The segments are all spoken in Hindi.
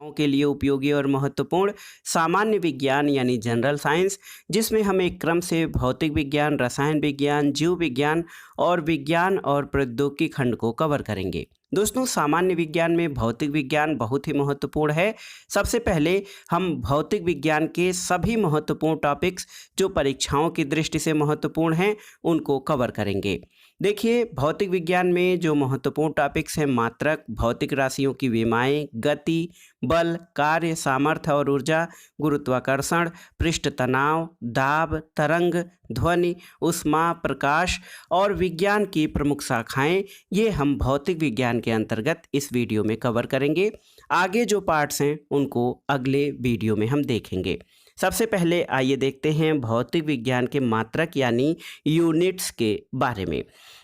के लिए उपयोगी और महत्वपूर्ण सामान्य विज्ञान यानी जनरल साइंस, जिसमें हम एक क्रम से भौतिक विज्ञान, रसायन विज्ञान, जीव विज्ञान और प्रौद्योगिकी खंड को कवर करेंगे। दोस्तों, सामान्य विज्ञान में भौतिक विज्ञान बहुत ही महत्वपूर्ण है। सबसे पहले हम भौतिक विज्ञान के सभी महत्वपूर्ण टॉपिक्स जो परीक्षाओं की दृष्टि से महत्वपूर्ण हैं उनको कवर करेंगे। देखिए, भौतिक विज्ञान में जो महत्वपूर्ण टॉपिक्स हैं मात्रक, भौतिक राशियों की विमाएं, गति, बल, कार्य, सामर्थ्य और ऊर्जा, गुरुत्वाकर्षण, पृष्ठ तनाव, दाब, तरंग, ध्वनि, ऊष्मा, प्रकाश और विज्ञान की प्रमुख शाखाएं, ये हम भौतिक विज्ञान के अंतर्गत इस वीडियो में कवर करेंगे। आगे जो पार्ट्स हैं उनको अगले वीडियो में हम देखेंगे। सबसे पहले आइए देखते हैं भौतिक विज्ञान के मात्रक यानी यूनिट्स के बारे में।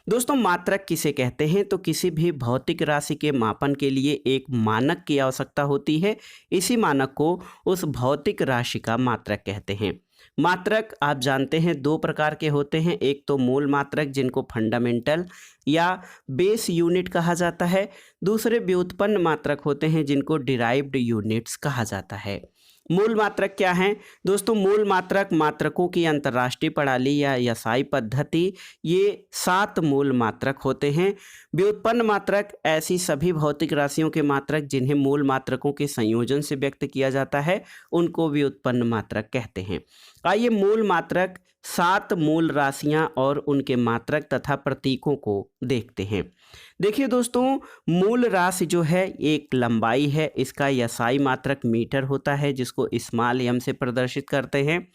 दोस्तों, मात्रक किसे कहते हैं? तो किसी भी भौतिक राशि के मापन के लिए एक मानक की आवश्यकता होती है। इसी मानक को उस भौतिक राशि का मात्रक कहते हैं। मात्रक आप जानते हैं दो प्रकार के होते हैं। एक तो मूल मात्रक जिनको फंडामेंटल या बेस यूनिट कहा जाता है। दूसरे व्युत्पन्न मात्रक होते हैं जिनको डिराइव्ड यूनिट्स कहा जाता है। मूल मात्रक क्या हैं? दोस्तों, मूल मात्रक मात्रकों की अंतर्राष्ट्रीय प्रणाली या एसआई पद्धति, ये 7 मूल मात्रक होते हैं। व्युत्पन्न मात्रक ऐसी सभी भौतिक राशियों के मात्रक जिन्हें मूल मात्रकों के संयोजन से व्यक्त किया जाता है उनको व्युत्पन्न मात्रक कहते हैं। आइए मूल मात्रक 7 मूल राशियां और उनके मात्रक तथा प्रतीकों को देखते हैं। देखिए दोस्तों, मूल राशि जो है एक लंबाई है। इसका एसआई मात्रक मीटर होता है जिसको स्मॉल एम से प्रदर्शित करते हैं।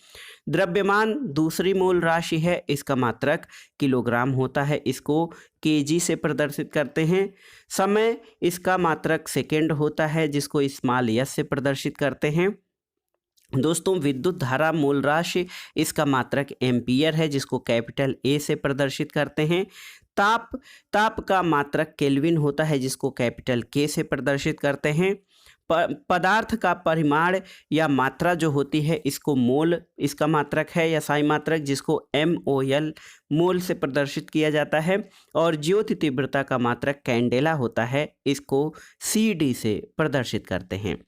द्रव्यमान दूसरी मूल राशि है। इसका मात्रक किलोग्राम होता है। इसको केजी से प्रदर्शित करते हैं। समय इसका मात्रक सेकेंड होता है जिसको स्मॉल एस से प्रदर्शित करते हैं। दोस्तों, विद्युत धारा मूल राशि, इसका मात्रक एम्पियर है जिसको कैपिटल ए से प्रदर्शित करते हैं। ताप का मात्रक केल्विन होता है जिसको कैपिटल के से प्रदर्शित करते हैं। पदार्थ का परिमाण या मात्रा जो होती है इसको मोल, इसका मात्रक है एसआई मात्रक जिसको MOL मोल से प्रदर्शित किया जाता है। और ज्योति तीव्रता का मात्रक कैंडेला होता है, इसको CD से प्रदर्शित करते हैं।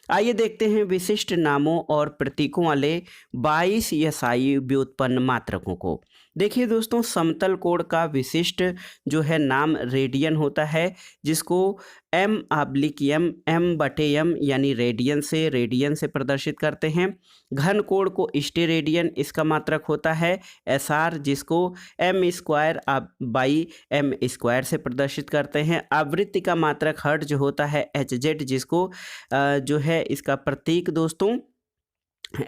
आइए देखते हैं विशिष्ट नामों और प्रतीकों वाले 22 एसआई व्युत्पन्न मात्रकों को। देखिए दोस्तों, समतल कोण का विशिष्ट जो है नाम रेडियन होता है जिसको M/M यानी रेडियन से प्रदर्शित करते हैं। घन कोण को स्टेरेडियन, इसका मात्रक होता है SR जिसको M²/M² से प्रदर्शित करते हैं। आवृत्ति का मात्रक हर्ट्ज होता है HZ जिसको जो है इसका प्रतीक दोस्तों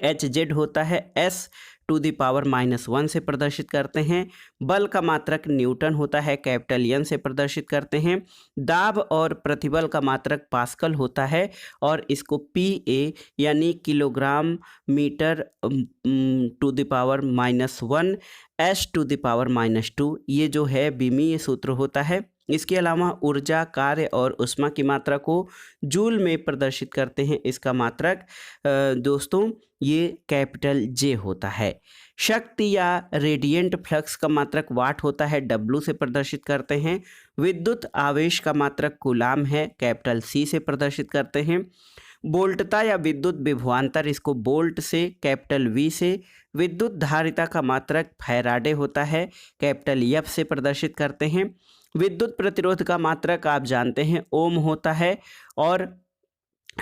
HZ होता है S⁻⁻1 से प्रदर्शित करते हैं। बल का मात्रक न्यूटन होता है, कैपिटल N से प्रदर्शित करते हैं। दाब और प्रतिबल का मात्रक पास्कल होता है और इसको PA यानी किलोग्राम मीटर (10⁻⁻1 S⁻⁻2 ये जो है विमीय सूत्र होता है। इसके अलावा ऊर्जा, कार्य और ऊष्मा की मात्रा को जूल में प्रदर्शित करते हैं। इसका मात्रक दोस्तों ये कैपिटल J होता है। शक्ति या रेडिएंट फ्लक्स का मात्रक वाट होता है, W से प्रदर्शित करते हैं। विद्युत आवेश का मात्रक कूलाम है, कैपिटल C से प्रदर्शित करते हैं। वोल्टता या विद्युत विभवांतर, इसको वोल्ट से, कैपिटल V से। विद्युत धारिता का मात्रक फैराडे होता है, कैपिटल F से प्रदर्शित करते हैं। विद्युत प्रतिरोध का मात्रक आप जानते हैं ओम होता है और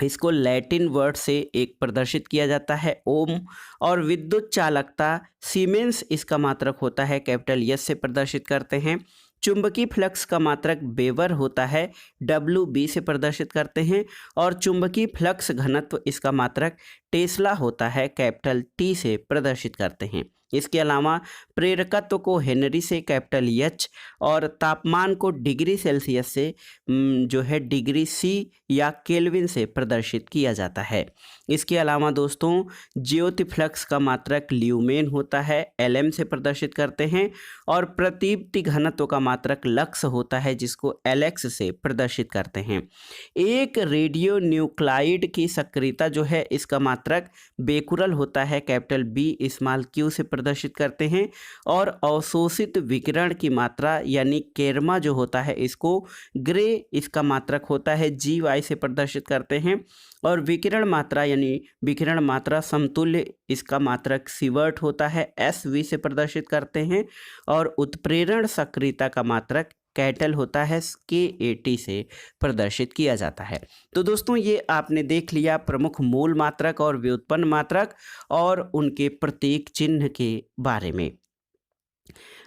इसको लैटिन वर्ड से एक प्रदर्शित किया जाता है ओम। और विद्युत चालकता सीमेंस, इसका मात्रक होता है, कैपिटल S से प्रदर्शित करते हैं। चुंबकीय फ्लक्स का मात्रक वेबर होता है, WB से प्रदर्शित करते हैं। और चुंबकीय फ्लक्स घनत्व, इसका मात्रक टेस्ला होता है, कैपिटल T से प्रदर्शित करते हैं। इसके अलावा प्रेरकत्व को हेनरी से, कैपिटल H, और तापमान को डिग्री सेल्सियस से जो है डिग्री C या केल्विन से प्रदर्शित किया जाता है। इसके अलावा दोस्तों ज्योति फ्लक्स का मात्रक ल्यूमेन होता है, LM से प्रदर्शित करते हैं। और प्रतीप्ति घनत्व का मात्रक लक्स होता है जिसको LX से प्रदर्शित करते हैं। एक रेडियो न्यूक्लाइड की सक्रियता जो है इसका मात्रक बेकुरल होता है, कैपिटल B स्मॉल q से प्रदर्शित करते हैं और अवशोषित विकिरण की मात्रा यानी केरमा जो होता है इसको ग्रे इसका मात्रक होता है GY से प्रदर्शित करते हैं और विकिरण मात्रा यानी विकिरण मात्रा समतुल्य इसका मात्रक सीवर्ट होता है SV से प्रदर्शित करते हैं और उत्प्रेरण सक्रियता का मात्रक कैटल होता है K80 से प्रदर्शित किया जाता है। तो दोस्तों ये आपने देख लिया प्रमुख मूल मात्रक और व्युत्पन्न मात्रक और उनके प्रतीक चिन्ह के बारे में।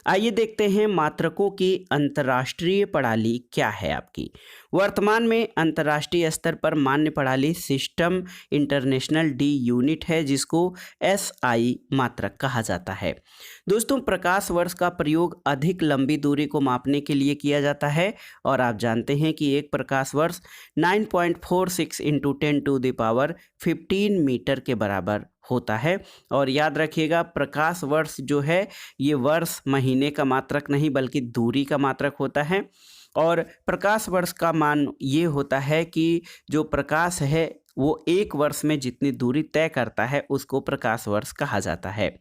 आइए देखते हैं मात्रकों की अंतर्राष्ट्रीय प्रणाली क्या है आपकी। वर्तमान में अंतर्राष्ट्रीय स्तर पर मान्य प्रणाली सिस्टम इंटरनेशनल डी यूनिट है जिसको SI मात्रक कहा जाता है। दोस्तों प्रकाश वर्ष का प्रयोग अधिक लंबी दूरी को मापने के लिए किया जाता है और आप जानते हैं कि एक प्रकाश वर्ष 9.46 × 10⁻15 मीटर के बराबर होता है। और याद रखिएगा प्रकाश वर्ष जो है ये वर्ष महीने का मात्रक नहीं बल्कि दूरी का मात्रक होता है और प्रकाश वर्ष का मान ये होता है कि जो प्रकाश है वो एक वर्ष में जितनी दूरी तय करता है उसको प्रकाश वर्ष कहा जाता है।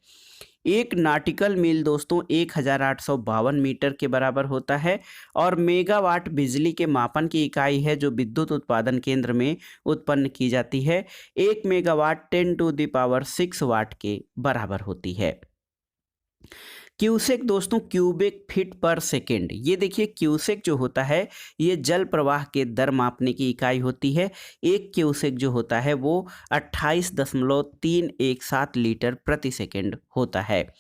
एक नाटिकल मील दोस्तों 1852 मीटर के बराबर होता है और मेगावाट बिजली के मापन की इकाई है जो विद्युत उत्पादन केंद्र में उत्पन्न की जाती है। 1 मेगावाट 10⁻6 वाट के बराबर होती है। क्यूसेक दोस्तों क्यूबिक फीट पर सेकेंड। ये देखिए क्यूसेक जो होता है ये जल प्रवाह के दर मापने की इकाई होती है। एक क्यूसेक जो होता है वो 28.317 लीटर प्रति सेकेंड होता है।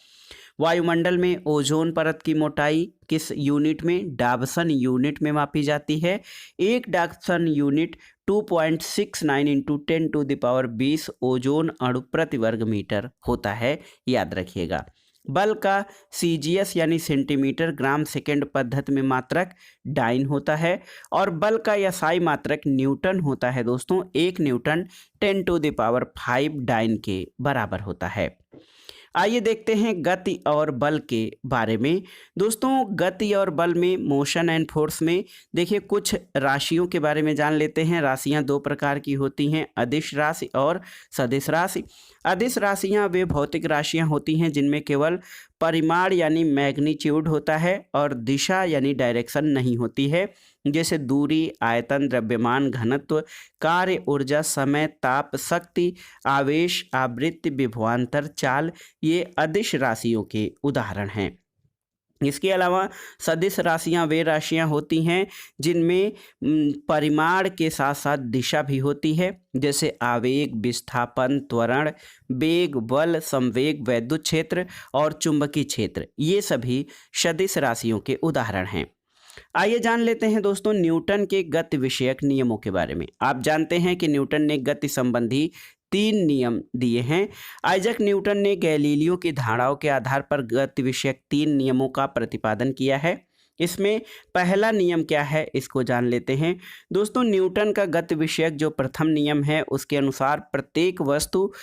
वायुमंडल में ओजोन परत की मोटाई किस यूनिट में? डाबसन यूनिट में मापी जाती है। एक डाबसन यूनिट 2.69 × 10⁻20 ओजोन अणु प्रति वर्ग मीटर होता है, याद रखिएगा। बल का CGS यानी सेंटीमीटर ग्राम सेकेंड पद्धति में मात्रक डाइन होता है और बल का SI मात्रक न्यूटन होता है दोस्तों। 1 न्यूटन 10⁵ डाइन के बराबर होता है। आइए देखते हैं गति और बल के बारे में। दोस्तों गति और बल में मोशन एंड फोर्स में देखिए कुछ राशियों के बारे में जान लेते हैं। राशियां दो प्रकार की होती हैं, अदिश राशि और सदिश राशि। अदिश राशियां वे भौतिक राशियां होती हैं जिनमें केवल परिमाण यानी मैग्नीट्यूड होता है और दिशा यानी डायरेक्शन नहीं होती है, जैसे दूरी, आयतन, द्रव्यमान, घनत्व, कार्य, ऊर्जा, समय, ताप, शक्ति, आवेश, आवृत्ति, विभवांतर, चाल, ये अदिश राशियों के उदाहरण हैं। इसके अलावा सदिश राशियां वे राशियां होती हैं जिनमें परिमाण के साथ साथ दिशा भी होती है, जैसे आवेग, विस्थापन, त्वरण, वेग, बल, संवेग, वैद्युत क्षेत्र और चुंबकीय क्षेत्र, ये सभी सदिश राशियों के उदाहरण हैं। आइए जान लेते हैं दोस्तों न्यूटन के गति विषयक नियमों के बारे में। आप जानते हैं कि न्यूटन ने गति संबंधी 3 नियम दिए हैं। आइजैक न्यूटन ने गैलीलियो की धारणाओं के आधार पर गति विषयक 3 नियमों का प्रतिपादन किया है। इसमें पहला नियम क्या है इसको जान लेते हैं। दोस्तों न्यूटन का गति विषयक जो प्रथम नियम है उसके अनुसार प्रत्येक वस्तु,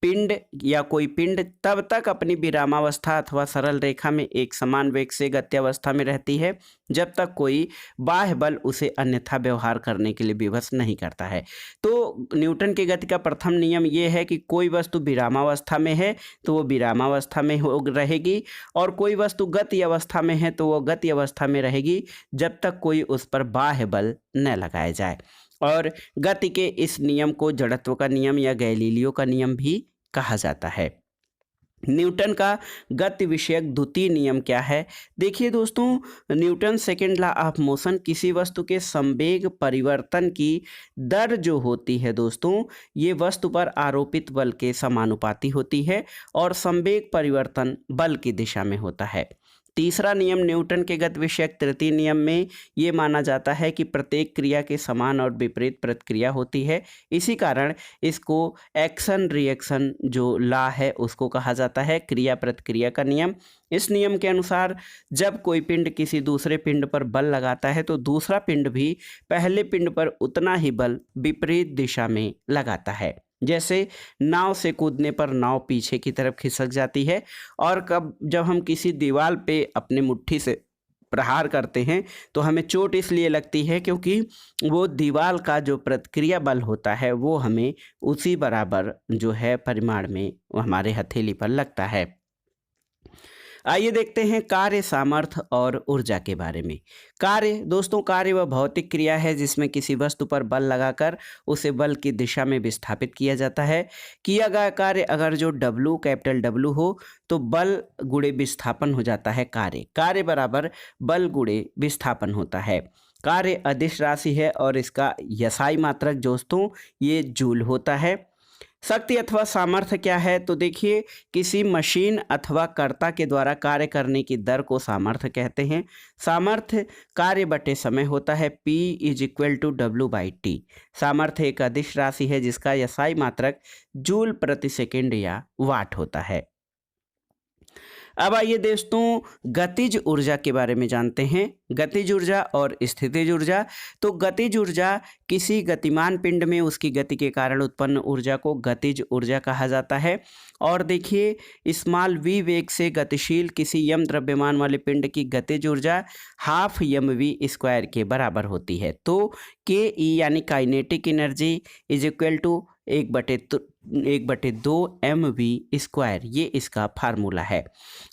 पिंड या कोई पिंड तब तक अपनी विरामावस्था अथवा सरल रेखा में एक समान वेग से गत्यावस्था में रहती है जब तक कोई बाह्य बल उसे अन्यथा व्यवहार करने के लिए विवश नहीं करता है। तो न्यूटन की गति का प्रथम नियम ये है कि कोई वस्तु विरामावस्था में है तो वो विरामावस्था में रहेगी और कोई वस्तु गति अवस्था में है तो वो गति अवस्था में रहेगी जब तक कोई उस पर बाह्य बल न लगाया जाए। और गति के इस नियम को जड़त्व का नियम या गैलीलियो का नियम भी कहा जाता है। न्यूटन का गति विषयक द्वितीय नियम क्या है? देखिए दोस्तों Newton second law of motion किसी वस्तु के संवेग परिवर्तन की दर जो होती है दोस्तों ये वस्तु पर आरोपित बल के समानुपाती होती है और संवेग परिवर्तन बल की दिशा में होता है। तीसरा नियम न्यूटन के गति विषयक तृतीय नियम में ये माना जाता है कि प्रत्येक क्रिया के समान और विपरीत प्रतिक्रिया होती है। इसी कारण इसको एक्शन रिएक्शन जो लॉ है उसको कहा जाता है, क्रिया प्रतिक्रिया का नियम। इस नियम के अनुसार जब कोई पिंड किसी दूसरे पिंड पर बल लगाता है तो दूसरा पिंड भी पहले पिंड पर उतना ही बल विपरीत दिशा में लगाता है। जैसे नाव से कूदने पर नाव पीछे की तरफ खिसक जाती है और जब हम किसी दीवार पे अपने मुट्ठी से प्रहार करते हैं तो हमें चोट इसलिए लगती है क्योंकि वो दीवार का जो प्रतिक्रिया बल होता है वो हमें उसी बराबर जो है परिमाण में हमारे हथेली पर लगता है। आइए देखते हैं कार्य सामर्थ्य और ऊर्जा के बारे में। कार्य दोस्तों, कार्य वह भौतिक क्रिया है जिसमें किसी वस्तु पर बल लगाकर उसे बल की दिशा में विस्थापित किया जाता है। किया गया कार्य अगर जो W कैपिटल W हो तो बल गुणे विस्थापन हो जाता है कार्य। कार्य बराबर बल गुणे विस्थापन होता है। कार्य अदिश राशि है और इसका यसाई मात्रक दोस्तों ये जूल होता है। शक्ति अथवा सामर्थ्य क्या है, तो देखिए किसी मशीन अथवा कर्ता के द्वारा कार्य करने की दर को सामर्थ्य कहते हैं। सामर्थ्य कार्य बटे समय होता है, P is equal to W/T। सामर्थ्य एक अदिश राशि है जिसका यसाई मात्रक जूल प्रति सेकंड या वाट होता है। अब आइए दोस्तों गतिज ऊर्जा के बारे में जानते हैं। गतिज ऊर्जा और स्थितिज ऊर्जा। तो गतिज ऊर्जा किसी गतिमान पिंड में उसकी गति के कारण उत्पन्न ऊर्जा को गतिज ऊर्जा कहा जाता है। और देखिए स्मॉल v वेग से गतिशील किसी यम द्रव्यमान वाले पिंड की गतिज ऊर्जा हाफ mv² के बराबर होती है। तो के ई यानी kinetic energy is equal to 1/2 mv², ये इसका फार्मूला है।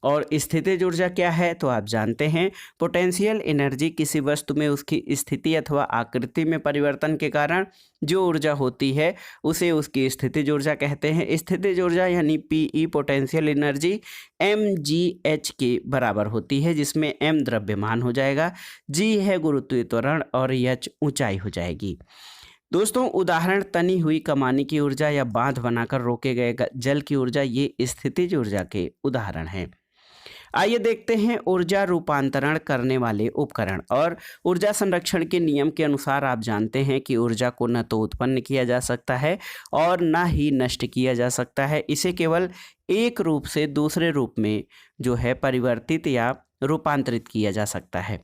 और स्थितिज ऊर्जा क्या है, तो आप जानते हैं पोटेंशियल एनर्जी किसी वस्तु में उसकी स्थिति अथवा आकृति में परिवर्तन के कारण जो ऊर्जा होती है उसे उसकी स्थितिज ऊर्जा कहते हैं। स्थितिज ऊर्जा यानी Pe पोटेंशियल एनर्जी mgh के बराबर होती है, जिसमें m द्रव्यमान हो जाएगा, g है गुरुत्वीय त्वरण और h ऊंचाई हो जाएगी। दोस्तों उदाहरण तनी हुई कमानी की ऊर्जा या बांध बनाकर रोके गए जल की ऊर्जा, ये स्थितिज ऊर्जा के उदाहरण हैं। आइए देखते हैं ऊर्जा रूपांतरण करने वाले उपकरण। और ऊर्जा संरक्षण के नियम के अनुसार आप जानते हैं कि ऊर्जा को न तो उत्पन्न किया जा सकता है और न ही नष्ट किया जा सकता है। इसे केवल एक रूप से दूसरे रूप में जो है परिवर्तित या रूपांतरित किया जा सकता है।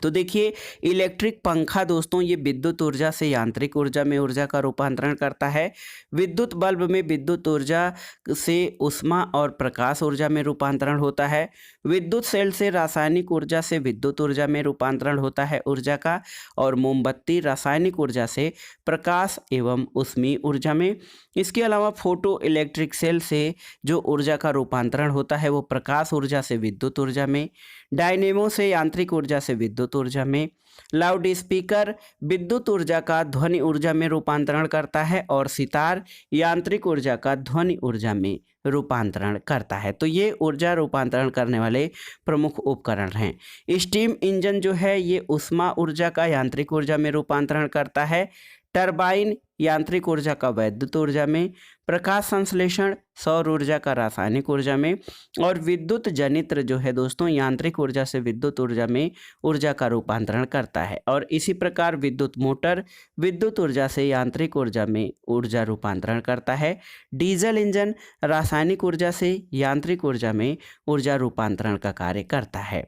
तो देखिए इलेक्ट्रिक पंखा दोस्तों ये विद्युत ऊर्जा से यांत्रिक ऊर्जा में ऊर्जा का रूपांतरण करता है। विद्युत बल्ब में विद्युत ऊर्जा से ऊष्मा और प्रकाश ऊर्जा में रूपांतरण होता है। विद्युत सेल से रासायनिक ऊर्जा से विद्युत ऊर्जा में रूपांतरण होता है ऊर्जा का। और मोमबत्ती रासायनिक ऊर्जा से प्रकाश एवं ऊष्मीय ऊर्जा में। इसके अलावा फोटो इलेक्ट्रिक सेल से जो ऊर्जा का रूपांतरण होता है वो प्रकाश ऊर्जा से विद्युत ऊर्जा में। डायनेमो से यांत्रिक ऊर्जा से विद्युत ऊर्जा में। लाउड स्पीकर विद्युत ऊर्जा का ध्वनि ऊर्जा में रूपांतरण करता है। और सितार यांत्रिक ऊर्जा का ध्वनि ऊर्जा में रूपांतरण करता है। तो ये ऊर्जा रूपांतरण करने वाले प्रमुख उपकरण हैं। स्टीम इंजन जो है ये ऊष्मा ऊर्जा का यांत्रिक ऊर्जा में रूपांतरण करता है। टरबाइन यांत्रिक ऊर्जा का वैद्युत ऊर्जा में। प्रकाश संश्लेषण सौर ऊर्जा का रासायनिक ऊर्जा में। और विद्युत जनित्र जो है दोस्तों यांत्रिक ऊर्जा से विद्युत ऊर्जा में ऊर्जा का रूपांतरण करता है। और इसी प्रकार विद्युत मोटर विद्युत ऊर्जा से यांत्रिक ऊर्जा में ऊर्जा रूपांतरण करता है। डीजल इंजन रासायनिक ऊर्जा से यांत्रिक ऊर्जा में ऊर्जा रूपांतरण का कार्य करता है।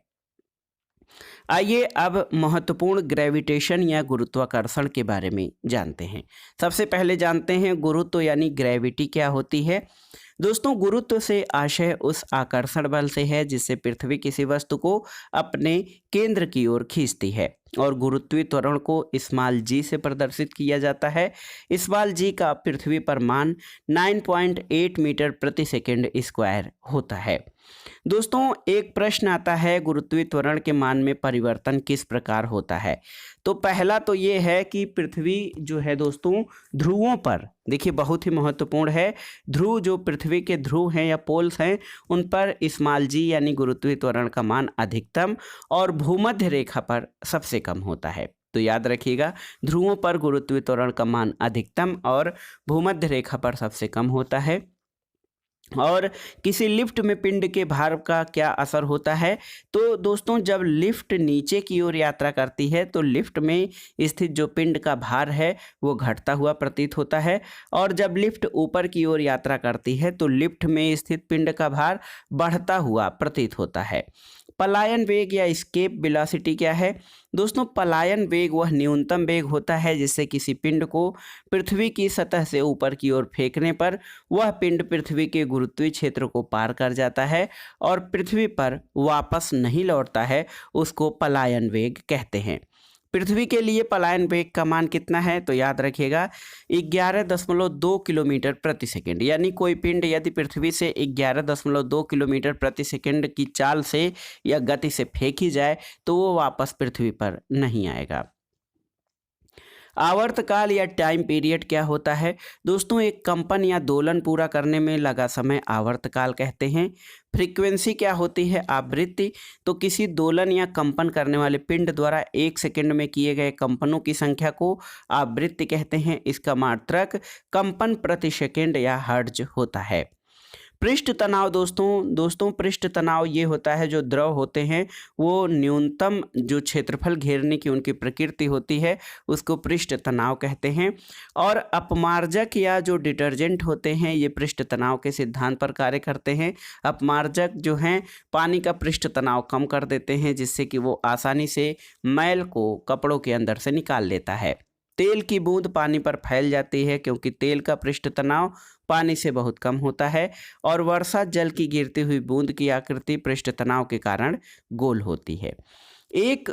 आइए अब महत्वपूर्ण ग्रेविटेशन या गुरुत्वाकर्षण के बारे में जानते हैं। सबसे पहले जानते हैं गुरुत्व यानी ग्रेविटी क्या होती है। दोस्तों गुरुत्व से आशय उस आकर्षण बल से है जिससे पृथ्वी किसी वस्तु को अपने केंद्र की ओर खींचती है। और गुरुत्वीय त्वरण को स्मॉल g से प्रदर्शित किया जाता है। स्मॉल g का पृथ्वी पर मान 9.8 मीटर प्रति सेकंड स्क्वायर होता है। दोस्तों एक प्रश्न आता है गुरुत्वीय त्वरण के मान में परिवर्तन किस प्रकार होता है। तो पहला तो ये है कि पृथ्वी जो है दोस्तों ध्रुवों पर, देखिए बहुत ही महत्वपूर्ण है, ध्रुव जो पृथ्वी के ध्रुव हैं या पोल्स हैं उन पर स्मॉल g यानी गुरुत्वीय त्वरण का मान अधिकतम और भूमध्य रेखा पर सबसे कम होता है। तो याद रखिएगा ध्रुवों पर गुरुत्वीय त्वरण का मान अधिकतम और भूमध्य रेखा पर सबसे कम होता है। और किसी लिफ्ट में पिंड के भार का क्या असर होता है। तो दोस्तों जब लिफ्ट नीचे की ओर यात्रा करती है तो लिफ्ट में स्थित जो पिंड का भार है वो घटता हुआ प्रतीत होता है। और जब लिफ्ट ऊपर की ओर यात्रा करती है तो लिफ्ट में स्थित पिंड का भार बढ़ता हुआ प्रतीत होता है। पलायन वेग या एस्केप वेलोसिटी क्या है। दोस्तों पलायन वेग वह न्यूनतम वेग होता है जिससे किसी पिंड को पृथ्वी की सतह से ऊपर की ओर फेंकने पर वह पिंड पृथ्वी के गुरुत्वीय क्षेत्र को पार कर जाता है और पृथ्वी पर वापस नहीं लौटता है, उसको पलायन वेग कहते हैं। पृथ्वी के लिए पलायन वेग का मान कितना है? तो याद रखिएगा 11.2 किलोमीटर प्रति सेकंड। यानी कोई पिंड यदि पृथ्वी से 11.2 किलोमीटर प्रति सेकंड की चाल से या गति से फेंकी जाए तो वो वापस पृथ्वी पर नहीं आएगा। आवर्तकाल या टाइम पीरियड क्या होता है? दोस्तों, एक कंपन या दोलन पूरा करने में लगा समय आवर्तकाल कहते हैं। फ्रीक्वेंसी क्या होती है? आवृत्ति। तो किसी दोलन या कंपन करने वाले पिंड द्वारा 1 सेकंड में किए गए कंपनों की संख्या को आवृत्ति कहते हैं। इसका मात्रक कंपन प्रति सेकंड या हर्ट्ज होता है। पृष्ठ तनाव दोस्तों पृष्ठ तनाव ये होता है जो द्रव होते हैं वो न्यूनतम जो क्षेत्रफल घेरने की उनकी प्रकृति होती है उसको पृष्ठ तनाव कहते हैं। और अपमार्जक या जो डिटर्जेंट होते हैं ये पृष्ठ तनाव के सिद्धांत पर कार्य करते हैं। अपमार्जक जो हैं पानी का पृष्ठ तनाव कम कर देते हैं जिससे कि वो आसानी से मैल को कपड़ों के अंदर से निकाल लेता है। तेल की बूंद पानी पर फैल जाती है क्योंकि तेल का पृष्ठ तनाव पानी से बहुत कम होता है। और वर्षा जल की गिरती हुई बूंद की आकृति पृष्ठ तनाव के कारण गोल होती है। एक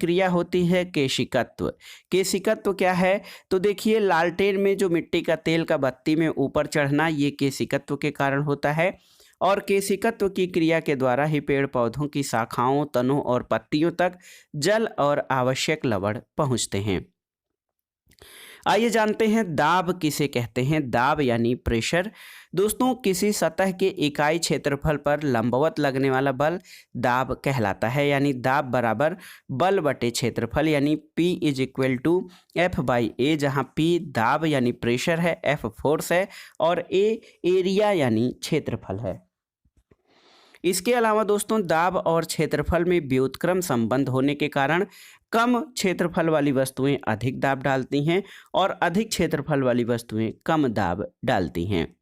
क्रिया होती है केशिकत्व। केशिकत्व क्या है? तो देखिए लालटेन में जो मिट्टी का तेल का बत्ती में ऊपर चढ़ना ये केशिकत्व के कारण होता है। और केशिकत्व की क्रिया के द्वारा ही पेड़ पौधों की शाखाओं, तनों और पत्तियों तक जल और आवश्यक लवण पहुँचते हैं। आइए जानते हैं दाब किसे कहते हैं। दाब यानी प्रेशर। दोस्तों, किसी सतह के इकाई क्षेत्रफल पर लंबवत लगने वाला बल दाब कहलाता है। यानी दाब बराबर बल बटे क्षेत्रफल यानी P = F/A, जहाँ P दाब यानी प्रेशर है, F फोर्स है और A एरिया यानी क्षेत्रफल है। इसके अलावा दोस्तों दाब और क्षेत्रफल में व्युत्क्रम संबंध होने के कारण कम क्षेत्रफल वाली वस्तुएं अधिक दाब डालती हैं और अधिक क्षेत्रफल वाली वस्तुएं कम दाब डालती हैं।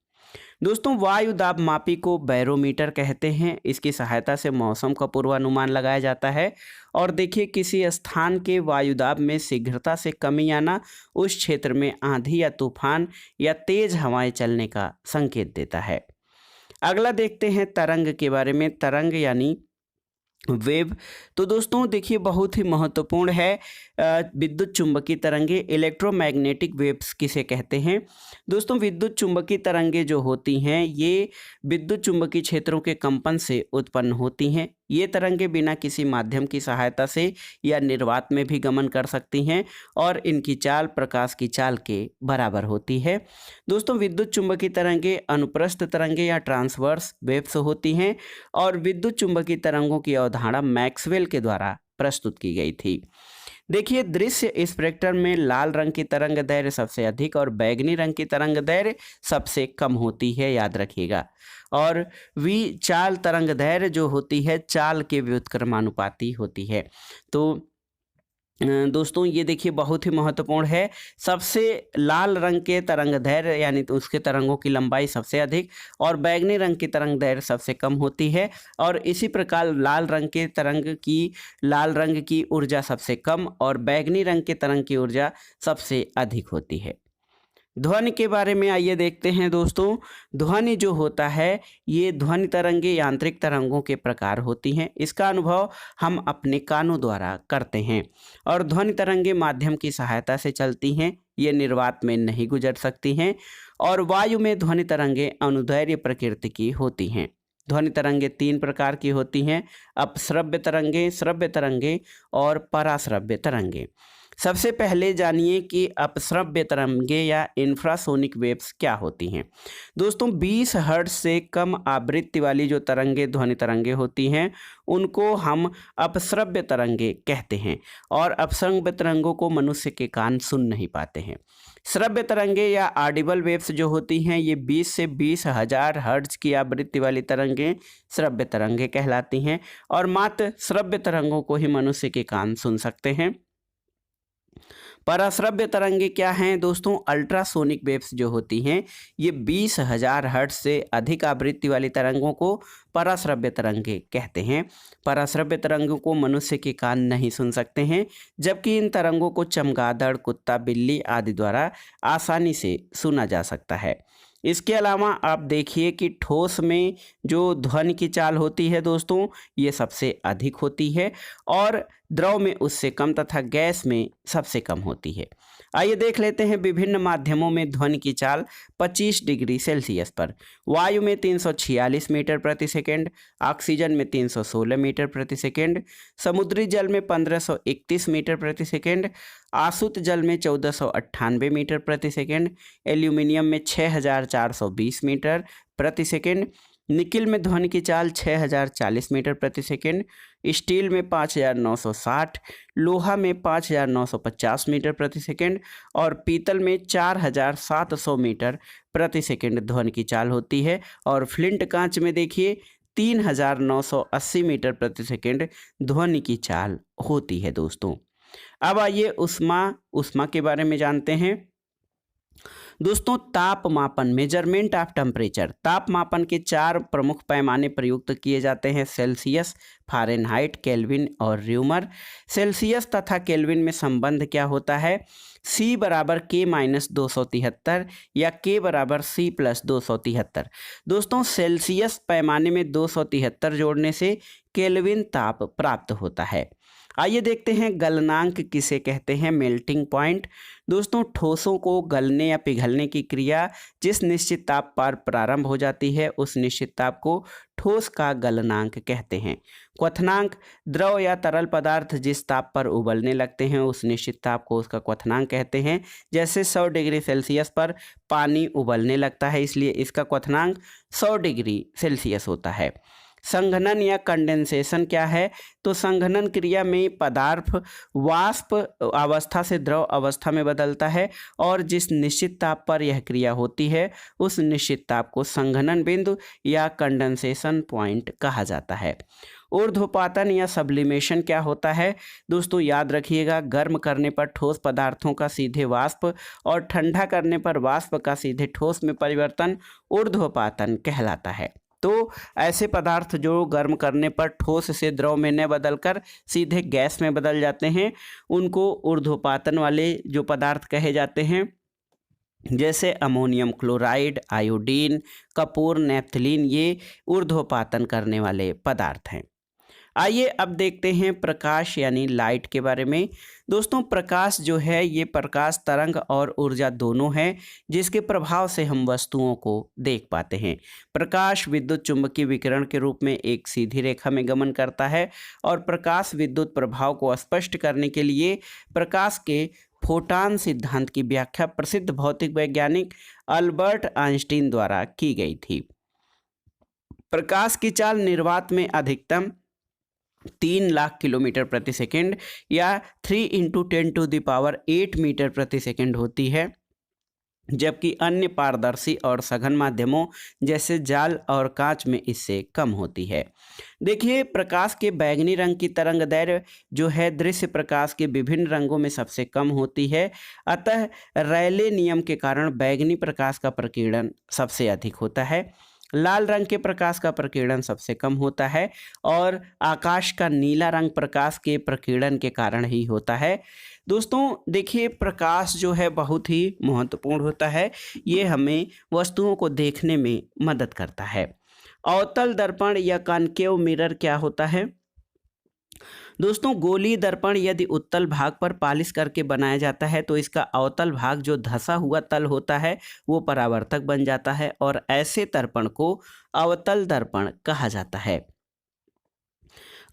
दोस्तों, वायु दाब मापी को बैरोमीटर कहते हैं। इसकी सहायता से मौसम का पूर्वानुमान लगाया जाता है। और देखिए किसी स्थान के वायु दाब में शीघ्रता से कमी आना उस क्षेत्र में आंधी या तूफान या तेज हवाएं चलने का संकेत देता है। अगला देखते हैं तरंग के बारे में। तरंग यानी वेव। तो दोस्तों देखिए बहुत ही महत्वपूर्ण है विद्युत चुंबकीय तरंगे, इलेक्ट्रोमैग्नेटिक वेव्स किसे कहते हैं। दोस्तों, विद्युत चुंबकीय तरंगे जो होती हैं ये विद्युत चुंबकीय क्षेत्रों के कंपन से उत्पन्न होती हैं। ये तरंगे बिना किसी माध्यम की सहायता से या निर्वात में भी गमन कर सकती हैं और इनकी चाल प्रकाश की चाल के बराबर होती है। दोस्तों, विद्युत चुंबकीय तरंगे अनुप्रस्थ तरंगे या ट्रांसवर्स वेव्स होती हैं और विद्युत चुंबकीय तरंगों की अवधारणा मैक्सवेल के द्वारा प्रस्तुत की गई थी। देखिए दृश्य स्पेक्ट्रम में लाल रंग की तरंग दैर्घ्य सबसे अधिक और बैंगनी रंग की तरंग दैर्घ्य सबसे कम होती है, याद रखिएगा। और चाल तरंग दैर्घ्य जो होती है चाल के व्युत्क्रमानुपाती होती है। तो दोस्तों ये देखिए बहुत ही महत्वपूर्ण है। सबसे लाल रंग के तरंग दैर्घ्य यानी तो उसके तरंगों की लंबाई सबसे अधिक और बैंगनी रंग की तरंग दैर्घ्य सबसे कम होती है। और इसी प्रकार लाल रंग की ऊर्जा सबसे कम और बैंगनी रंग के तरंग की ऊर्जा सबसे अधिक होती है। ध्वनि के बारे में आइए देखते हैं दोस्तों। ध्वनि जो होता है ये ध्वनि तरंगे यांत्रिक तरंगों के प्रकार होती हैं। इसका अनुभव हम अपने कानों द्वारा करते हैं और ध्वनि तरंगे माध्यम की सहायता से चलती हैं। ये निर्वात में नहीं गुजर सकती हैं और वायु में ध्वनि तरंगे अनुदैर्घ्य प्रकृति की होती हैं। ध्वनि तरंगे 3 प्रकार की होती हैं, अपश्रव्य तरंगे, श्रव्य तरंगे और पराश्रव्य तरंगे। सबसे पहले जानिए कि अपश्रव्य तरंगे या इंफ्रासोनिक वेव्स क्या होती हैं। दोस्तों 20 हर्ट्ज से कम आवृत्ति वाली जो तरंगे ध्वनि तरंगे होती हैं उनको हम अपश्रव्य तरंगे कहते हैं और अपश्रव्य तरंगों को मनुष्य के कान सुन नहीं पाते हैं। श्रव्य तरंगे या ऑडिबल वेव्स जो होती हैं ये 20 से 20,000 हर्ट्ज की आवृत्ति वाली तरंगे श्रव्य तरंगे कहलाती हैं और मात्र श्रव्य तरंगों को ही मनुष्य के कान सुन सकते हैं। पराश्रव्य तरंगे क्या हैं दोस्तों? अल्ट्रासोनिक वेव्स जो होती हैं ये 20,000 हर्ट्ज से अधिक आवृत्ति वाली तरंगों को पराश्रव्य तरंगे कहते हैं। पराश्रव्य तरंगों को मनुष्य के कान नहीं सुन सकते हैं जबकि इन तरंगों को चमगादड़, कुत्ता, बिल्ली आदि द्वारा आसानी से सुना जा सकता है। इसके अलावा आप देखिए कि ठोस में जो ध्वनि की चाल होती है दोस्तों ये सबसे अधिक होती है और द्रव में उससे कम तथा गैस में सबसे कम होती है। आइए देख लेते हैं विभिन्न माध्यमों में ध्वनि की चाल 25 डिग्री सेल्सियस पर। वायु में 346 मीटर प्रति सेकंड, ऑक्सीजन में 316 मीटर प्रति सेकंड, समुद्री जल में 1531 मीटर प्रति सेकंड, आसुत जल में 1498 मीटर प्रति सेकंड, एल्यूमिनियम में 6420 मीटर प्रति सेकंड, निकिल में ध्वनि की चाल 6040 मीटर प्रति सेकंड, स्टील में 5960, लोहा में 5950 मीटर प्रति सेकंड और पीतल में 4700 मीटर प्रति सेकंड ध्वनि की चाल होती है। और फ्लिंट कांच में देखिए 3980 मीटर प्रति सेकंड ध्वनि की चाल होती है दोस्तों। अब आइए उष्मा के बारे में जानते हैं। दोस्तों, तापमापन मेजरमेंट ऑफ टेम्परेचर, तापमापन के 4 प्रमुख पैमाने प्रयुक्त किए जाते हैं: सेल्सियस, फ़ारेनहाइट, केल्विन और र्यूमर। सेल्सियस तथा केल्विन में संबंध क्या होता है? C बराबर K-273 या K बराबर C प्लस 273। दोस्तों, सेल्सियस पैमाने में 273 जोड़ने से केल्विन ताप प्राप्त होता है। आइए देखते हैं गलनांक किसे कहते हैं, मेल्टिंग पॉइंट। दोस्तों, ठोसों को गलने या पिघलने की क्रिया जिस निश्चित ताप पर प्रारंभ हो जाती है उस निश्चित ताप को ठोस का गलनांक कहते हैं। क्वथनांक, द्रव या तरल पदार्थ जिस ताप पर उबलने लगते हैं उस निश्चित ताप को उसका क्वथनांक कहते हैं। जैसे 100 डिग्री सेल्सियस पर पानी उबलने लगता है, इसलिए इसका क्वथनांक 100 डिग्री सेल्सियस होता है। संघनन या कंडेंसेशन क्या है? तो संघनन क्रिया में पदार्थ वाष्प अवस्था से द्रव अवस्था में बदलता है और जिस निश्चित ताप पर यह क्रिया होती है उस निश्चित ताप को संघनन बिंदु या कंडेंसेशन पॉइंट कहा जाता है। ऊर्ध्वपातन या सब्लिमेशन क्या होता है? दोस्तों, याद रखिएगा, गर्म करने पर ठोस पदार्थों का सीधे वाष्प और ठंडा करने पर वाष्प का सीधे ठोस में परिवर्तन ऊर्ध्वपातन कहलाता है। तो ऐसे पदार्थ जो गर्म करने पर ठोस से द्रव में न बदलकर सीधे गैस में बदल जाते हैं उनको ऊर्ध्वपातन वाले जो पदार्थ कहे जाते हैं। जैसे ammonium chloride, iodine, Kapoor, naphthalene, ये ऊर्ध्वपातन करने वाले पदार्थ हैं। आइए अब देखते हैं प्रकाश यानी लाइट के बारे में। दोस्तों, प्रकाश जो है ये प्रकाश तरंग और ऊर्जा दोनों है जिसके प्रभाव से हम वस्तुओं को देख पाते हैं। प्रकाश विद्युत चुंबकीय विकिरण के रूप में एक सीधी रेखा में गमन करता है और प्रकाश विद्युत प्रभाव को स्पष्ट करने के लिए प्रकाश के फोटॉन सिद्धांत की व्याख्या प्रसिद्ध भौतिक वैज्ञानिक अल्बर्ट आइंस्टीन द्वारा की गई थी। प्रकाश की चाल निर्वात में अधिकतम 3 लाख किलोमीटर प्रति सेकंड या 3 × 10⁸ मीटर प्रति सेकंड होती है, जबकि अन्य पारदर्शी और सघन माध्यमों जैसे जाल और कांच में इससे कम होती है। देखिए, प्रकाश के बैंगनी रंग की तरंग दैर्घ्य जो है दृश्य प्रकाश के विभिन्न रंगों में सबसे कम होती है। अतः रैले नियम के कारण बैंगनी प्रकाश का प्रकीर्णन सबसे अधिक होता है, लाल रंग के प्रकाश का प्रकीर्णन सबसे कम होता है और आकाश का नीला रंग प्रकाश के प्रकीर्णन के कारण ही होता है। दोस्तों, देखिए, प्रकाश जो है बहुत ही महत्वपूर्ण होता है, ये हमें वस्तुओं को देखने में मदद करता है। अवतल दर्पण या कॉनकेव मिरर क्या होता है? दोस्तों, गोलीय दर्पण यदि उत्तल भाग पर पालिश करके बनाया जाता है तो इसका अवतल भाग जो धंसा हुआ तल होता है वो परावर्तक बन जाता है और ऐसे दर्पण को अवतल दर्पण कहा जाता है।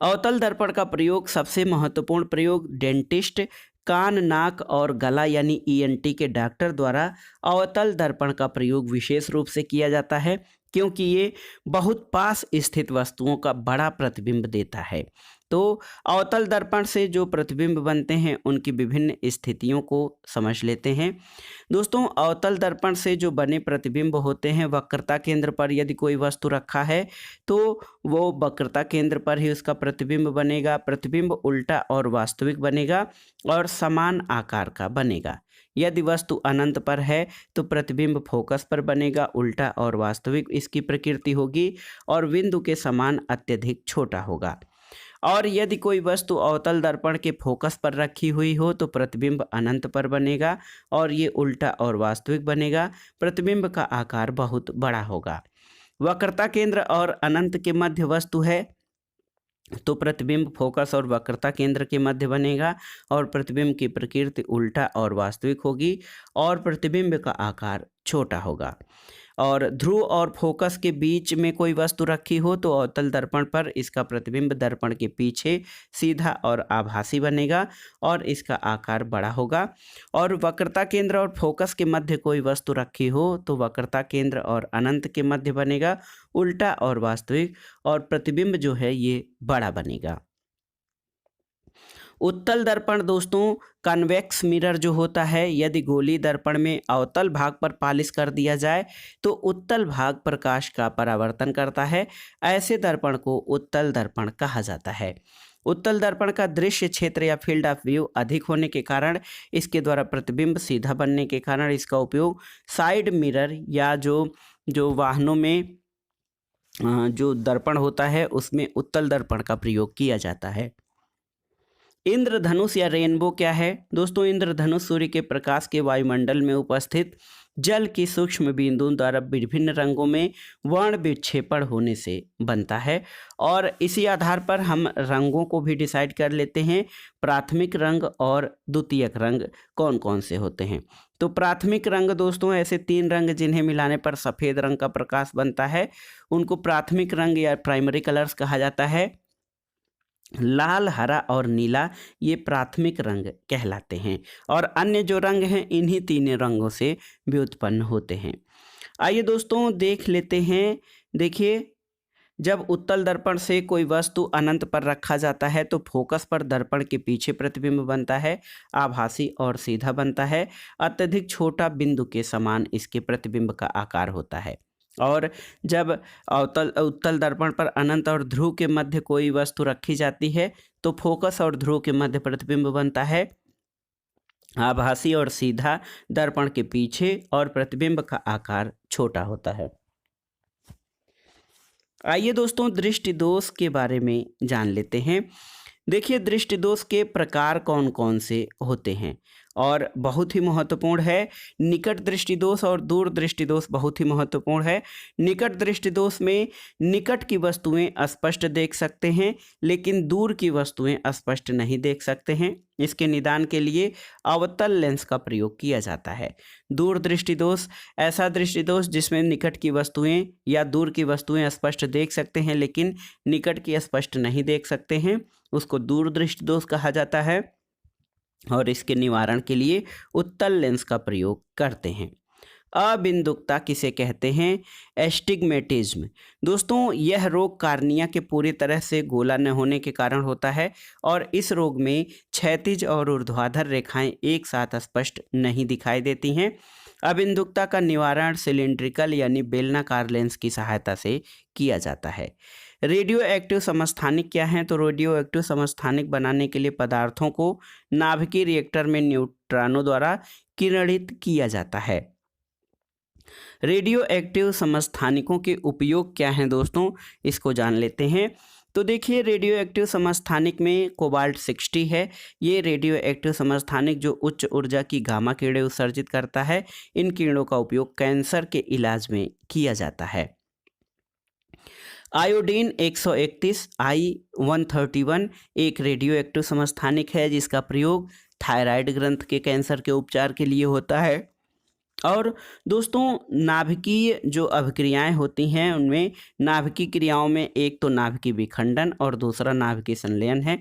अवतल दर्पण का प्रयोग सबसे महत्वपूर्ण प्रयोग डेंटिस्ट, कान, नाक और गला यानी ENT के डॉक्टर द्वारा अवतल दर्पण का प्रयोग विशेष रूप से किया जाता है क्योंकि ये बहुत पास स्थित वस्तुओं का बड़ा प्रतिबिंब देता है। तो अवतल दर्पण से जो प्रतिबिंब बनते हैं उनकी विभिन्न स्थितियों को समझ लेते हैं। दोस्तों, अवतल दर्पण से जो बने प्रतिबिंब होते हैं, वक्रता केंद्र पर यदि कोई वस्तु रखा है तो वो वक्रता केंद्र पर ही उसका प्रतिबिंब बनेगा। प्रतिबिंब उल्टा और वास्तविक बनेगा और समान आकार का बनेगा। यदि वस्तु अनंत पर है तो प्रतिबिंब फोकस पर बनेगा, उल्टा और वास्तविक इसकी प्रकृति होगी और बिंदु के समान अत्यधिक छोटा होगा। और यदि कोई वस्तु अवतल दर्पण के फोकस पर रखी हुई हो तो प्रतिबिंब अनंत पर बनेगा और ये उल्टा और वास्तविक बनेगा। प्रतिबिंब का आकार बहुत बड़ा होगा। वक्रता केंद्र और अनंत के मध्य वस्तु है तो प्रतिबिंब फोकस और वक्रता केंद्र के मध्य बनेगा और प्रतिबिंब की प्रकृति उल्टा और वास्तविक होगी और प्रतिबिंब का आकार छोटा होगा। और ध्रुव और फोकस के बीच में कोई वस्तु रखी हो तो अवतल दर्पण पर इसका प्रतिबिंब दर्पण के पीछे सीधा और आभासी बनेगा और इसका आकार बड़ा होगा। और वक्रता केंद्र और फोकस के मध्य कोई वस्तु रखी हो तो वक्रता केंद्र और अनंत के मध्य बनेगा उल्टा और वास्तविक और प्रतिबिंब जो है ये बड़ा बनेगा। उत्तल दर्पण दोस्तों कन्वेक्स मिरर जो होता है, यदि गोलीय दर्पण में अवतल भाग पर पालिश कर दिया जाए तो उत्तल भाग प्रकाश का परावर्तन करता है। ऐसे दर्पण को उत्तल दर्पण कहा जाता है। उत्तल दर्पण का दृश्य क्षेत्र या फील्ड ऑफ व्यू अधिक होने के कारण इसके द्वारा प्रतिबिंब सीधा बनने के कारण इसका उपयोग साइड मिरर या जो वाहनों में जो दर्पण होता है उसमें उत्तल दर्पण का प्रयोग किया जाता है। इंद्रधनुष या रेनबो क्या है दोस्तों? इंद्रधनुष सूर्य के प्रकाश के वायुमंडल में उपस्थित जल की सूक्ष्म बिंदुओं द्वारा विभिन्न रंगों में वर्ण विक्षेपण होने से बनता है और इसी आधार पर हम रंगों को भी डिसाइड कर लेते हैं, प्राथमिक रंग और द्वितीयक रंग कौन कौन से होते हैं। तो प्राथमिक रंग दोस्तों ऐसे 3 रंग जिन्हें मिलाने पर सफ़ेद रंग का प्रकाश बनता है, उनको प्राथमिक रंग या प्राइमरी कलर्स कहा जाता है। लाल, हरा और नीला ये प्राथमिक रंग कहलाते हैं और अन्य जो रंग हैं इन्हीं 3 रंगों से व्युत्पन्न होते हैं। आइए दोस्तों देख लेते हैं। देखिए, जब उत्तल दर्पण से कोई वस्तु अनंत पर रखा जाता है तो फोकस पर दर्पण के पीछे प्रतिबिंब बनता है, आभासी और सीधा बनता है। अत्यधिक छोटा बिंदु के समान इसके प्रतिबिंब का आकार होता है। और जब उत्तल दर्पण पर अनंत और ध्रुव के मध्य कोई वस्तु रखी जाती है तो फोकस और ध्रुव के मध्य प्रतिबिंब बनता है, आभासी और सीधा दर्पण के पीछे और प्रतिबिंब का आकार छोटा होता है। आइए दोस्तों दृष्टि दोष के बारे में जान लेते हैं। देखिए, दृष्टि दोष के प्रकार कौन कौन से होते हैं और बहुत ही महत्वपूर्ण है। निकट दृष्टि दोष और दूर दृष्टि दोष बहुत ही महत्वपूर्ण है। निकट दृष्टि दोष में निकट की वस्तुएं स्पष्ट देख सकते हैं लेकिन दूर की वस्तुएं स्पष्ट नहीं देख सकते हैं। इसके निदान के लिए अवतल लेंस का प्रयोग किया जाता है। दूर दृष्टि दोष ऐसा दृष्टि दोष जिसमें निकट की वस्तुएं या दूर की वस्तुएं स्पष्ट देख सकते हैं लेकिन निकट की स्पष्ट नहीं देख सकते हैं, उसको दूर दृष्टि दोष कहा जाता है और इसके निवारण के लिए उत्तल लेंस का प्रयोग करते हैं। अबिंदुकता किसे कहते हैं? एस्टिग्मेटिज्म दोस्तों यह रोग कार्निया के पूरी तरह से गोला न होने के कारण होता है और इस रोग में क्षैतिज और ऊर्ध्वाधर रेखाएं एक साथ स्पष्ट नहीं दिखाई देती हैं। अबिंदुकता का निवारण सिलिंड्रिकल यानी बेलनाकार लेंस की सहायता से किया जाता है। रेडियो एक्टिव समस्थानिक क्या हैं? तो रेडियो एक्टिव समस्थानिक बनाने के लिए पदार्थों को नाभिकीय रिएक्टर में न्यूट्रॉनों द्वारा किरणित किया जाता है। रेडियो एक्टिव समस्थानिकों के उपयोग क्या हैं दोस्तों? इसको जान लेते हैं। तो देखिए, रेडियो एक्टिव समस्थानिक में कोबाल्ट 60 है। ये रेडियो एक्टिव समस्थानिक जो उच्च ऊर्जा की गामा किरणें उत्सर्जित करता है, इन किरणों का उपयोग कैंसर के इलाज में किया जाता है। आयोडीन 131 I-131 एक रेडियो एक्टिव समस्थानिक है जिसका प्रयोग थायराइड ग्रंथ के कैंसर के उपचार के लिए होता है। और दोस्तों नाभिकीय जो अभिक्रियाएं होती हैं उनमें नाभिकीय क्रियाओं में एक तो नाभिकीय विखंडन और दूसरा नाभिकीय संलयन है।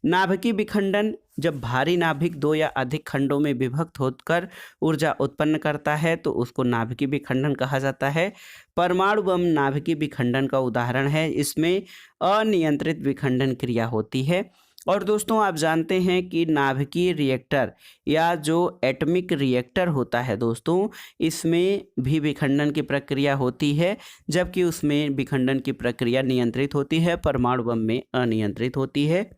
नाभिकीय विखंडन जब भारी नाभिक 2 या अधिक खंडों में विभक्त होकर ऊर्जा उत्पन्न करता है तो उसको नाभिकीय विखंडन कहा जाता है। परमाणु बम नाभिकीय विखंडन का उदाहरण है। इसमें अनियंत्रित विखंडन क्रिया होती है। और दोस्तों आप जानते हैं कि नाभिकीय रिएक्टर या जो एटॉमिक रिएक्टर होता है दोस्तों, इसमें भी विखंडन की प्रक्रिया होती है जबकि उसमें विखंडन की प्रक्रिया नियंत्रित होती है, परमाणु बम में अनियंत्रित होती है।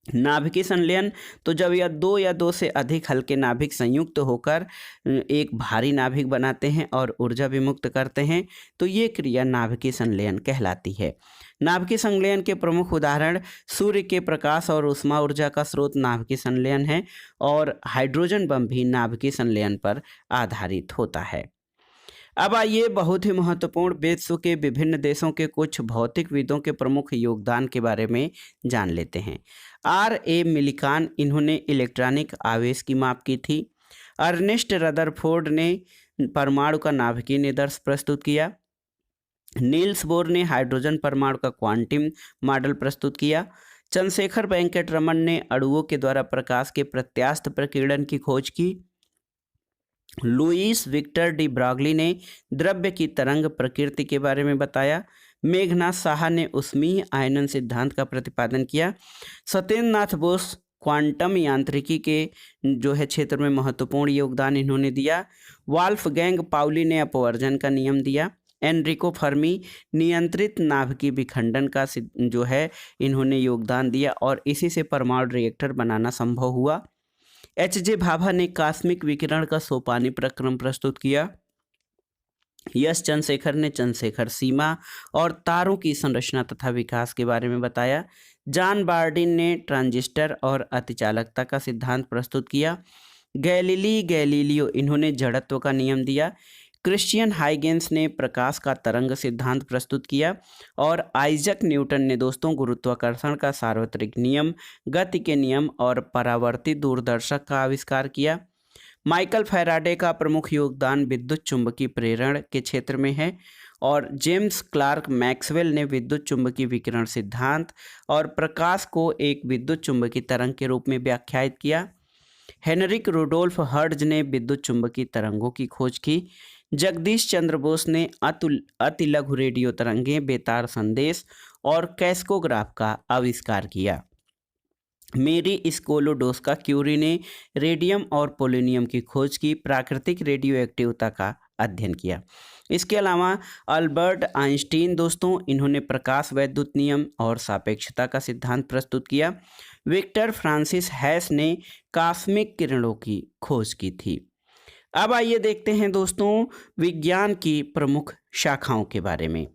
नाभिकीय संलयन तो जब यह 2 या 2 से अधिक हल्के नाभिक संयुक्त होकर एक भारी नाभिक बनाते हैं और ऊर्जा विमुक्त करते हैं तो ये क्रिया नाभिकीय संलयन कहलाती है। नाभिकीय संलयन के प्रमुख उदाहरण सूर्य के प्रकाश और ऊष्मा ऊर्जा का स्रोत नाभिकीय संलयन है और हाइड्रोजन बम भी नाभिकीय संलयन पर आधारित होता है। अब आइए बहुत ही महत्वपूर्ण विश्व के विभिन्न देशों के कुछ भौतिकविदों के प्रमुख योगदान के बारे में जान लेते हैं। R.A. मिलिकान, इन्होंने इलेक्ट्रॉनिक आवेश की माप की थी। अर्नेस्ट रदरफोर्ड ने परमाणु का नाभिकीय निदर्श प्रस्तुत किया। नील्स बोर ने हाइड्रोजन परमाणु का क्वांटम मॉडल प्रस्तुत किया। चंद्रशेखर वेंकट रमन ने अणुओं के द्वारा प्रकाश के प्रत्यास्थ प्रकीर्णन की खोज की। लुईस विक्टर डी ब्रॉगली ने द्रव्य की तरंग प्रकृति के बारे में बताया। मेघनाथ साहा ने ऊष्मीय आयनन सिद्धांत का प्रतिपादन किया। सत्येंद्र नाथ बोस क्वांटम यांत्रिकी के क्षेत्र में महत्वपूर्ण योगदान इन्होंने दिया। वॉल्फगैंग पाउली ने अपवर्जन का नियम दिया। एनरिको फर्मी नियंत्रित नाभिकीय विखंडन का इन्होंने योगदान दिया और इसी से परमाणु रिएक्टर बनाना संभव हुआ। H.J. भाभा ने कॉस्मिक विकिरण का सोपानी प्रक्रम प्रस्तुत किया। यश चंद्रशेखर ने चंद्रशेखर सीमा और तारों की संरचना तथा विकास के बारे में बताया। जॉन बार्डिन ने ट्रांजिस्टर और अतिचालकता का सिद्धांत प्रस्तुत किया। गैलीलियो इन्होंने जड़त्व का नियम दिया। क्रिश्चियन हाइगेंस ने प्रकाश का तरंग सिद्धांत प्रस्तुत किया और आइजक न्यूटन ने गुरुत्वाकर्षण का सार्वत्रिक नियम, गति के नियम और परावर्तित दूरदर्शक का आविष्कार किया। माइकल फैराडे का प्रमुख योगदान विद्युत चुंबकीय प्रेरण के क्षेत्र में है और जेम्स क्लार्क मैक्सवेल ने विद्युत चुंबकीय विकिरण सिद्धांत और प्रकाश को एक विद्युत चुंबकीय तरंग के रूप में व्याख्यायित किया। हेनरिक रुडोल्फ हर्ट्ज ने विद्युत चुंबकीय तरंगों की खोज की। जगदीश चंद्र बोस ने अति लघु रेडियो तरंगें, बेतार संदेश और कैस्कोग्राफ का आविष्कार किया। मेरी स्कोलोडोस्का क्यूरी ने रेडियम और पोलोनियम की खोज की, प्राकृतिक रेडियो एक्टिविटी का अध्ययन किया। इसके अलावा अल्बर्ट आइंस्टीन इन्होंने प्रकाश वैद्युत नियम और सापेक्षता का सिद्धांत प्रस्तुत किया। विक्टर फ्रांसिस हैस ने कॉस्मिक किरणों की खोज की थी। अब आइए देखते हैं विज्ञान की प्रमुख शाखाओं के बारे में।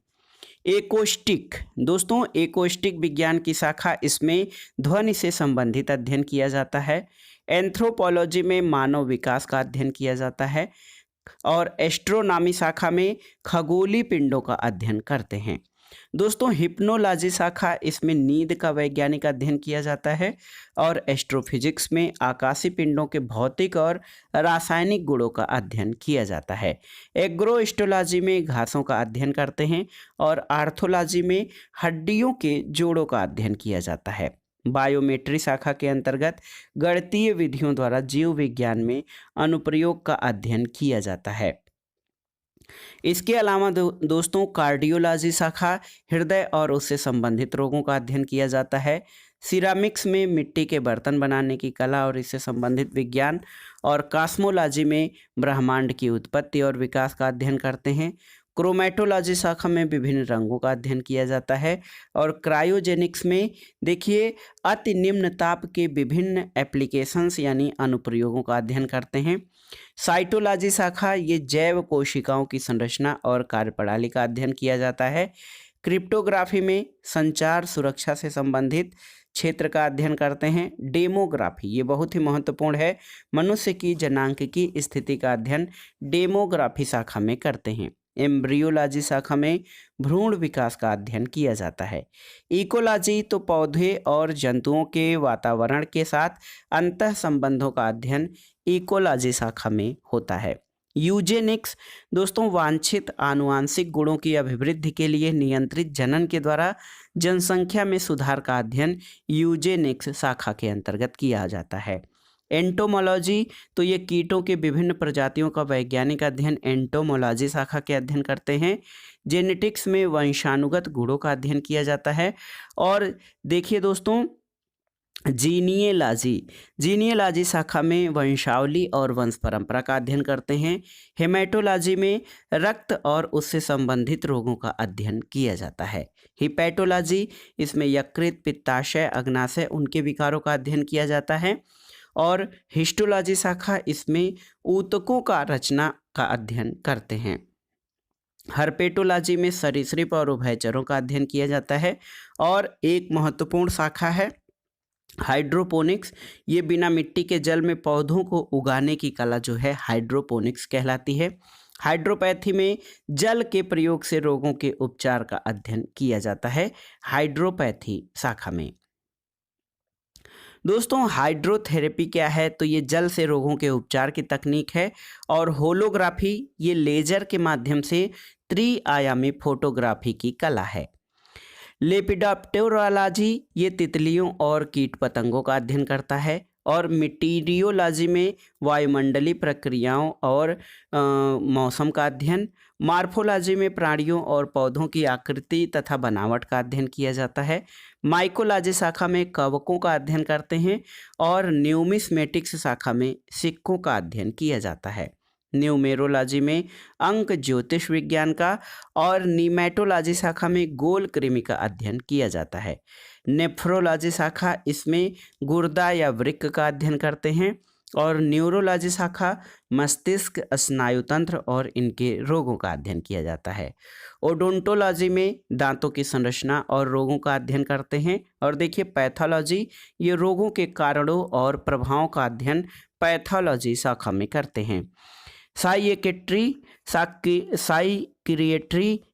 एकोस्टिक एकोस्टिक विज्ञान की शाखा, इसमें ध्वनि से संबंधित अध्ययन किया जाता है। एंथ्रोपोलॉजी में मानव विकास का अध्ययन किया जाता है और एस्ट्रोनॉमी शाखा में खगोलीय पिंडों का अध्ययन करते हैं। हिप्नोलॉजी शाखा, इसमें नींद का वैज्ञानिक अध्ययन किया जाता है और एस्ट्रोफिजिक्स में आकाशीय पिंडों के भौतिक और रासायनिक गुणों का अध्ययन किया जाता है। एग्रोएस्ट्रोलॉजी में घासों का अध्ययन करते हैं और आर्थोलॉजी में हड्डियों के जोड़ों का अध्ययन किया जाता है। बायोमेट्री शाखा के अंतर्गत गणितीय विधियों द्वारा जीव विज्ञान में अनुप्रयोग का अध्ययन किया जाता है। इसके अलावा कार्डियोलॉजी शाखा, हृदय और उससे संबंधित रोगों का अध्ययन किया जाता है। सिरामिक्स में मिट्टी के बर्तन बनाने की कला और इससे संबंधित विज्ञान और कॉस्मोलॉजी में ब्रह्मांड की उत्पत्ति और विकास का अध्ययन करते हैं। क्रोमेटोलॉजी शाखा में विभिन्न रंगों का अध्ययन किया जाता है और क्रायोजेनिक्स में अति निम्न ताप के विभिन्न एप्लीकेशंस यानी अनुप्रयोगों का अध्ययन करते हैं। साइटोलॉजी शाखा, ये जैव कोशिकाओं की संरचना और कार्यप्रणाली का अध्ययन किया जाता है। क्रिप्टोग्राफी में संचार सुरक्षा से संबंधित क्षेत्र का अध्ययन करते हैं। डेमोग्राफी, ये बहुत ही महत्वपूर्ण है, मनुष्य की जनांक की स्थिति का अध्ययन डेमोग्राफी शाखा में करते हैं। एम्ब्रियोलॉजी शाखा में भ्रूण विकास का अध्ययन किया जाता है। इकोलॉजी पौधे और जंतुओं के वातावरण के साथ अंतः संबंधों का अध्ययन इकोलॉजी शाखा में होता है। यूजेनिक्स वांछित आनुवांशिक गुणों की अभिवृद्धि के लिए नियंत्रित जनन के द्वारा जनसंख्या में सुधार का अध्ययन यूजेनिक्स शाखा के अंतर्गत किया जाता है। एंटोमोलॉजी, ये कीटों के विभिन्न प्रजातियों का वैज्ञानिक अध्ययन एंटोमोलॉजी शाखा के अध्ययन करते हैं। जेनेटिक्स में वंशानुगत गुणों का अध्ययन किया जाता है। और देखिए जीनियोलॉजी शाखा में वंशावली और वंश परंपरा का अध्ययन करते हैं। हेमेटोलॉजी में रक्त और उससे संबंधित रोगों का अध्ययन किया जाता है। हिपैटोलॉजी, इसमें यकृत, पित्ताशय, अग्नाशय, उनके विकारों का अध्ययन किया जाता है। और हिस्टोलॉजी शाखा, इसमें ऊतकों का रचना का अध्ययन करते हैं। हर्पेटोलॉजी में सरीसृप और उभयचरों का अध्ययन किया जाता है। और एक महत्वपूर्ण शाखा है हाइड्रोपोनिक्स, ये बिना मिट्टी के जल में पौधों को उगाने की कला हाइड्रोपोनिक्स कहलाती है। हाइड्रोपैथी में जल के प्रयोग से रोगों के उपचार का अध्ययन किया जाता है हाइड्रोपैथी शाखा में। दोस्तों हाइड्रोथेरेपी क्या है, तो ये जल से रोगों के उपचार की तकनीक है। और होलोग्राफी ये लेजर के माध्यम से त्रिआयामी फोटोग्राफी की कला है। लेपिडोप्टेरोलॉजी ये तितलियों और कीट पतंगों का अध्ययन करता है। और मीटीरियोलॉजी में वायुमंडलीय प्रक्रियाओं और मौसम का अध्ययन। मार्फोलॉजी में प्राणियों और पौधों की आकृति तथा बनावट का अध्ययन किया जाता है। माइकोलॉजी शाखा में कवकों का अध्ययन करते हैं। और न्यूमिस्मेटिक्स शाखा में सिक्कों का अध्ययन किया जाता है। न्यूमेरोलॉजी में अंक ज्योतिष विज्ञान का। और नीमेटोलॉजी शाखा में गोल कृमि का अध्ययन किया जाता है। नेफ्रोलॉजी शाखा इसमें गुर्दा या वृक्क का अध्ययन करते हैं। और न्यूरोलॉजी शाखा मस्तिष्क स्नायुतंत्र और इनके रोगों का अध्ययन किया जाता है। ओडोंटोलॉजी में दांतों की संरचना और रोगों का अध्ययन करते हैं। और देखिए पैथोलॉजी ये रोगों के कारणों और प्रभावों का अध्ययन पैथोलॉजी शाखा में करते हैं। साइकियाट्री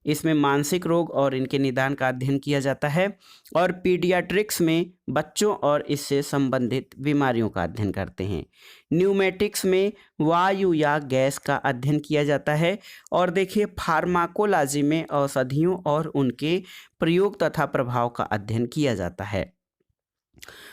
इसमें मानसिक रोग और इनके निदान का अध्ययन किया जाता है। और पीडियाट्रिक्स में बच्चों और इससे संबंधित बीमारियों का अध्ययन करते हैं। न्यूमेटिक्स में वायु या गैस का अध्ययन किया जाता है। और देखिए फार्माकोलॉजी में औषधियों और उनके प्रयोग तथा प्रभाव का अध्ययन किया जाता है।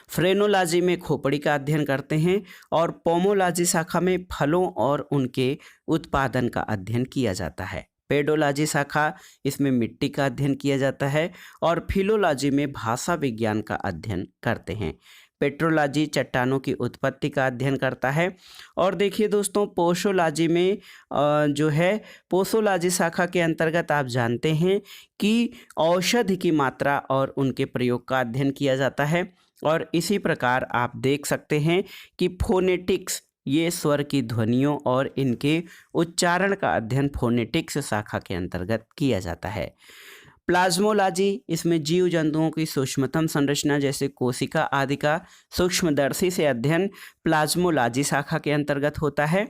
फ्रेनोलॉजी में खोपड़ी का अध्ययन करते हैं। और पोमोलॉजी शाखा में फलों और उनके उत्पादन का अध्ययन किया जाता है। पेडोलॉजी शाखा इसमें मिट्टी का अध्ययन किया जाता है। और फिलोलॉजी में भाषा विज्ञान का अध्ययन करते हैं। पेट्रोलॉजी चट्टानों की उत्पत्ति का अध्ययन करता है। और देखिए दोस्तों पोसोलॉजी में जो है पोसोलॉजी शाखा के अंतर्गत आप जानते हैं कि औषधि की मात्रा और उनके प्रयोग का अध्ययन किया जाता है। और इसी प्रकार आप देख सकते हैं कि फोनेटिक्स ये स्वर की ध्वनियों और इनके उच्चारण का अध्ययन फोनेटिक्स शाखा के अंतर्गत किया जाता है। प्लाज्मोलॉजी इसमें जीव जंतुओं की सूक्ष्मतम संरचना जैसे कोशिका आदि का सूक्ष्मदर्शी से अध्ययन प्लाज्मोलॉजी शाखा के अंतर्गत होता है।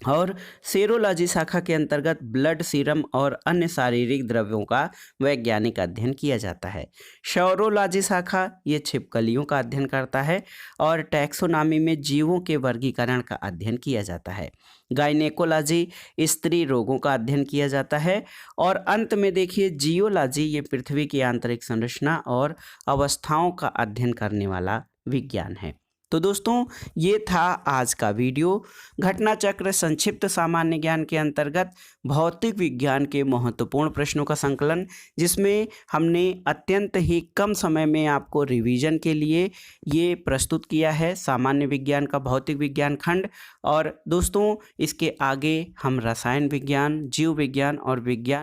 और सेरोलॉजी शाखा के अंतर्गत ब्लड सीरम और अन्य शारीरिक द्रव्यों का वैज्ञानिक अध्ययन किया जाता है। शौरोलॉजी शाखा ये छिपकलियों का अध्ययन करता है। और टैक्सोनॉमी में जीवों के वर्गीकरण का अध्ययन किया जाता है। गायनेकोलॉजी स्त्री रोगों का अध्ययन किया जाता है। और अंत में देखिए जियोलॉजी ये पृथ्वी की आंतरिक संरचना और अवस्थाओं का अध्ययन करने वाला विज्ञान है। तो दोस्तों ये था आज का वीडियो घटना चक्र संक्षिप्त सामान्य ज्ञान के अंतर्गत भौतिक विज्ञान के महत्वपूर्ण प्रश्नों का संकलन, जिसमें हमने अत्यंत ही कम समय में आपको रिवीजन के लिए ये प्रस्तुत किया है सामान्य विज्ञान का भौतिक विज्ञान खंड। और दोस्तों इसके आगे हम रसायन विज्ञान, जीव विज्ञान और विज्ञान